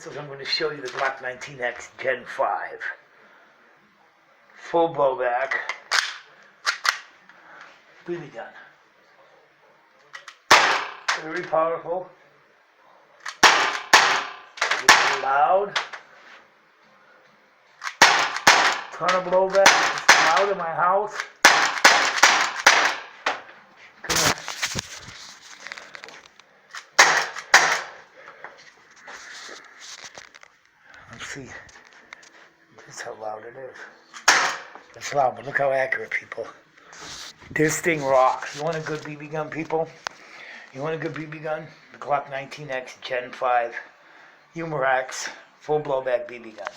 So I'm going to show you the Glock 19X Gen 5. Full blowback. BB gun. Very powerful. It's loud. Ton of blowback. It's loud in my house. Come on. Let's see. This is how loud it is. It's loud, but look how accurate, people. This thing rocks. You want a good BB gun, people? You want a good BB gun? The Glock 19X Gen 5 Humor X full blowback BB gun.